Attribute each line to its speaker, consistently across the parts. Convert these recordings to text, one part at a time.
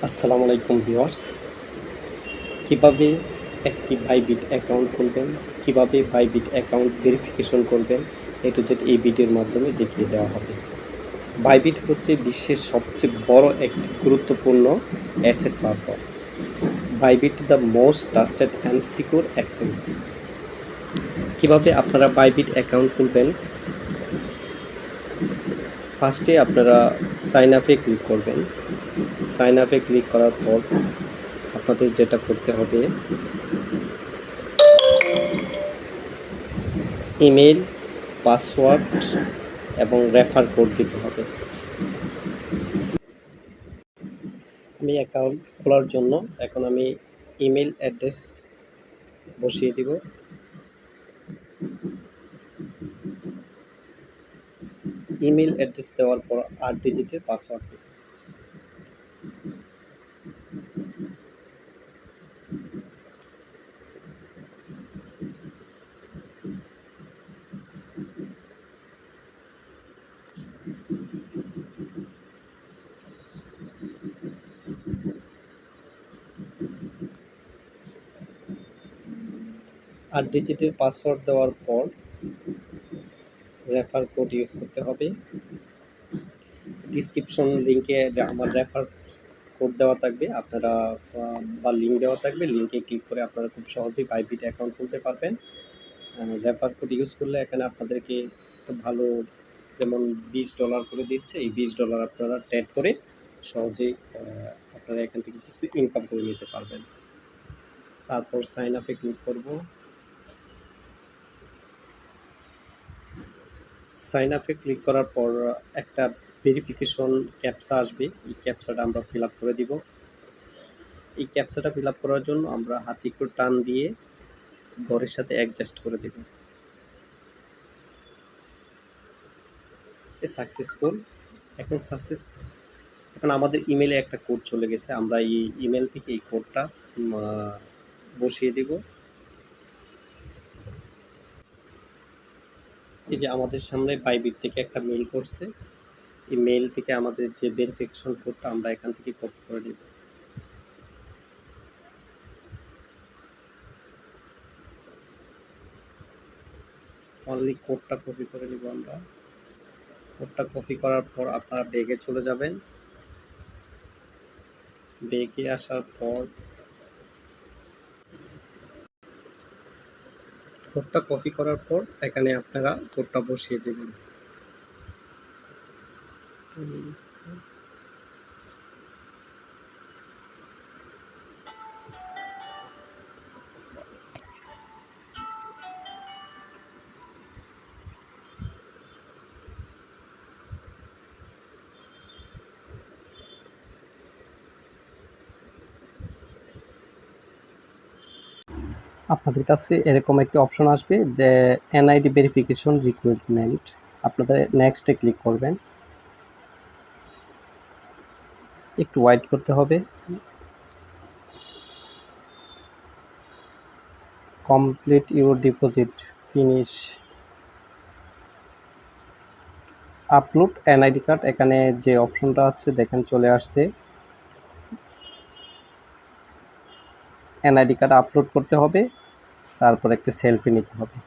Speaker 1: আসসালামু আলাইকুম ভিউয়ার্স। কিভাবে একটি বাইবিট অ্যাকাউন্ট খুলবেন, কিভাবে বাইবিট অ্যাকাউন্ট ভেরিফিকেশন করবেন, এ টু জেড এই ভিডিওর মাধ্যমে দেখিয়ে দেওয়া হবে। বাইবিট হচ্ছে বিশ্বের সবচেয়ে বড় একটি গুরুত্বপূর্ণ asset platform. Bybit the most trusted and secure exchange. কিভাবে আপনারা বাইবিট অ্যাকাউন্ট খুলবেন? ফার্স্টে আপনারা সাইন আপে ক্লিক করবেন। সাইন আপে ক্লিক করার পর আপনাদের যেটা করতে হবে, ইমেল, পাসওয়ার্ড এবং রেফার কোড দিতে হবে। আমি অ্যাকাউন্ট খোলার জন্য এখন আমি ইমেল অ্যাড্রেস বসিয়ে দিব। ইমেল অ্যাড্রেস দেওয়ার পর 8 ডিজিটের পাসওয়ার্ড দেব। আট ডিজিটের পাসওয়ার্ড দেওয়ার পর রেফার কোড ইউজ করতে হবে। ডিসক্রিপশন লিঙ্কে আমার রেফার কোড দেওয়া থাকবে, আপনারা বা লিঙ্ক দেওয়া থাকবে, লিঙ্কে ক্লিক করে আপনারা খুব সহজেই বাইবিট অ্যাকাউন্ট খুলতে পারবেন। রেফার কোড ইউজ করলে এখানে আপনাদেরকে ভালো, যেমন $20 করে দিচ্ছে, এই $20 আপনারা ট্রেড করে সহজেই আপনারা এখান থেকে কিছু ইনকাম করে নিতে পারবেন। তারপর সাইন আপে ক্লিক করব। সাইন আপে ক্লিক করার পর একটা ভেরিফিকেশন ক্যাপচা আসবে, এই ক্যাপচাটা আমরা ফিল আপ করে দিব। এই ক্যাপচাটা ফিল আপ করার জন্য আমরা হাতে একটু টান দিয়ে ঘরের সাথে অ্যাডজাস্ট করে দেব। সাকসেসফুল। এখন আমাদের ইমেলে একটা কোড চলে গেছে, আমরা এই ইমেল থেকে এই কোডটা বসিয়ে দেব। এই যে আমাদের সামনে বাইবিট থেকে একটা মেইল করছে, এই মেইল থেকে আমাদের যে ভেরিফিকেশন কোডটা আমরা এখান থেকে কপি করে নেব। অনলি কোডটা কপি করে নেব আমরা। কোডটা কপি করার পর আপনারা ব্যাগে চলে যাবেন। ব্যাগে আসার পর কোডটা কপি করার পর এখানে আপনারা কোডটা বসিয়ে দেবেন। আপনাদের কাছে এরকম একটি অপশন আসবে যে এনআইডি ভেরিফিকেশন রিকোয়ারমেন্ট, আপনাদের নেক্সটে ক্লিক করবেন। একটু ওয়েট করতে হবে। Complete your deposit, finish, upload NID card. এখানে যে অপশনটা আছে দেখেন চলে আসছে, এনআইডি কার্ড আপলোড করতে হবে, তারপর একটা সেলফি নিতে হবে।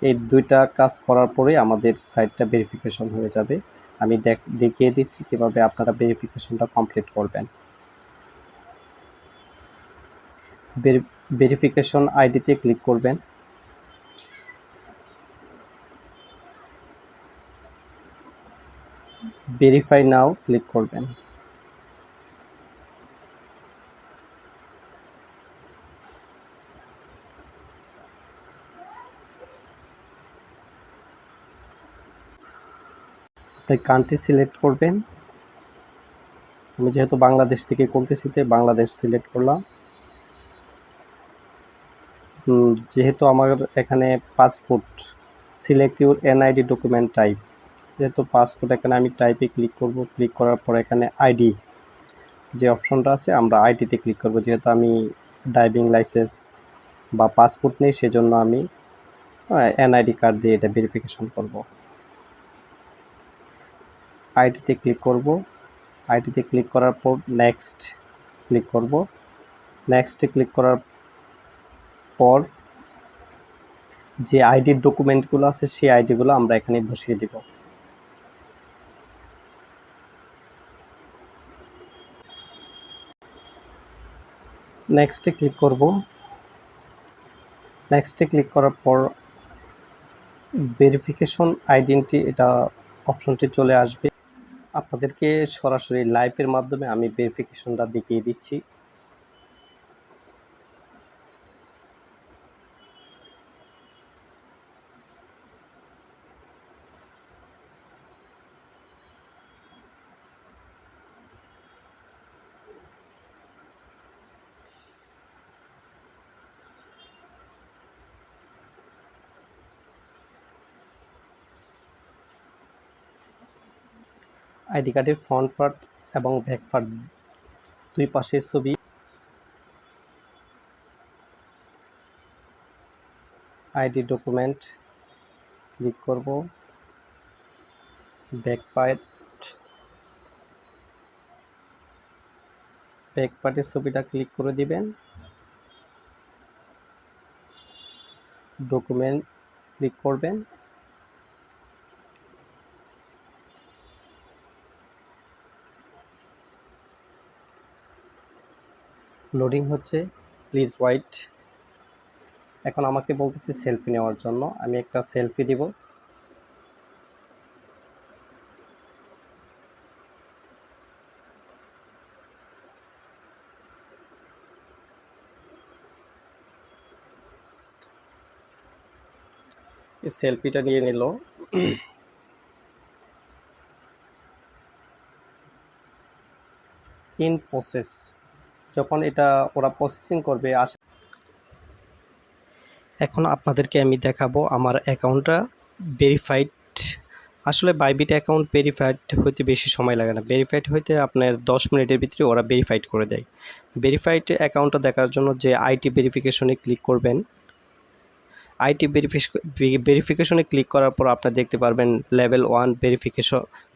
Speaker 1: এই দুইটা কাজ করার পরে আমাদের সাইটটা ভেরিফিকেশন হয়ে যাবে। আমি দেখিয়ে দিচ্ছি কিভাবে আপনারা ভেরিফিকেশনটা কমপ্লিট করবেন। ভেরিফিকেশন আইডিতে ক্লিক করবেন। ভেরিফাই নাও ক্লিক করবেন। আপনি কান্ট্রি সিলেক্ট করবেন। আমি যেহেতু বাংলাদেশ থেকে করতেছি তাই বাংলাদেশ সিলেক্ট করলাম। যেহেতু আমার এখানে passport, select your NID document type, যেহেতু পাসপোর্ট এখানে আমি টাইপে ক্লিক করব। ক্লিক করার পর এখানে আইডি যে অপশনটা আছে আমরা আইডিতে ক্লিক করব। যেহেতু আমি ড্রাইভিং লাইসেন্স বা পাসপোর্ট নেই, সেজন্য আমি এনআইডি কার্ড দিয়ে এটা ভেরিফিকেশন করব। আইডিতে ক্লিক করব। আইডিতে ক্লিক করার পর নেক্সট, ক্লিক করব। নেক্সটে ক্লিক করার পর যে আইডির ডকুমেন্টগুলো আছে সেই আইডিগুলো আমরা এখানে বসিয়ে দেব। নেক্সটে ক্লিক করব। নেক্সটে ক্লিক করার পর ভেরিফিকেশন আইডেন্টি এটা অপশনটি চলে আসবে। আপনাদেরকে সরাসরি লাইভের মাধ্যমে আমি ভেরিফিকেশনটা দেখিয়ে দিচ্ছি। আইডি কার্ডের ফ্রন্ট পার্ট এবং ব্যাক পার্ট দুই পাশের ছবি, আইডি ডকুমেন্ট ক্লিক করব, ব্যাক পার্টের ছবিটা ক্লিক করে দিবেন, ডকুমেন্ট ক্লিক করবেন, লোডিং হচ্ছে, প্লিজ ওয়েট। এখন আমাকে বলতেছে সেলফি নেওয়ার জন্য, আমি একটা সেলফি দিব। এই সেলফিটা নিয়ে নিল। ইন প্রসেস, যখন এটা ওরা প্রসেসিং করবে এখন আপনাদেরকে আমি দেখাবো আমার অ্যাকাউন্টটা ভেরিফাইড। আসলে বাইবিট অ্যাকাউন্ট ভেরিফাইড হইতে বেশি সময় লাগে না, ভেরিফাইড হইতে আপনার 10 মিনিটের ভিতরে ওরা ভেরিফাইড করে দেয়। ভেরিফাইড অ্যাকাউন্টটা দেখার জন্য যে আইটি ভেরিফিকেশনে ক্লিক করবেন, আইটি ভেরিফিকেশনে ক্লিক করার পর আপনারা দেখতে পারবেন লেভেল 1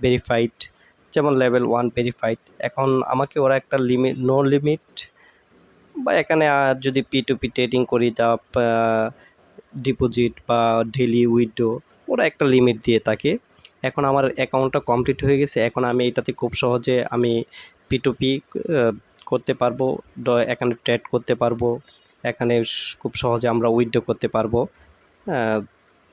Speaker 1: ভেরিফাইড, যেমন লেভেল 1 ভেরিফাইড। এখন আমাকে ওরা একটা লিমিট, নো লিমিট, বা এখানে যদি P2P ট্রেডিং করি তা ডিপোজিট বা ডেলি উইথড্র, ওরা একটা লিমিট দিয়ে থাকে। এখন আমার অ্যাকাউন্টটা কমপ্লিট হয়ে গেছে, এখন আমি এটাতে খুব সহজে আমি P2P করতে পারবো, এখানে ট্রেড করতে পারবো, এখানে খুব সহজে আমরা উইথড্র করতে পারবো।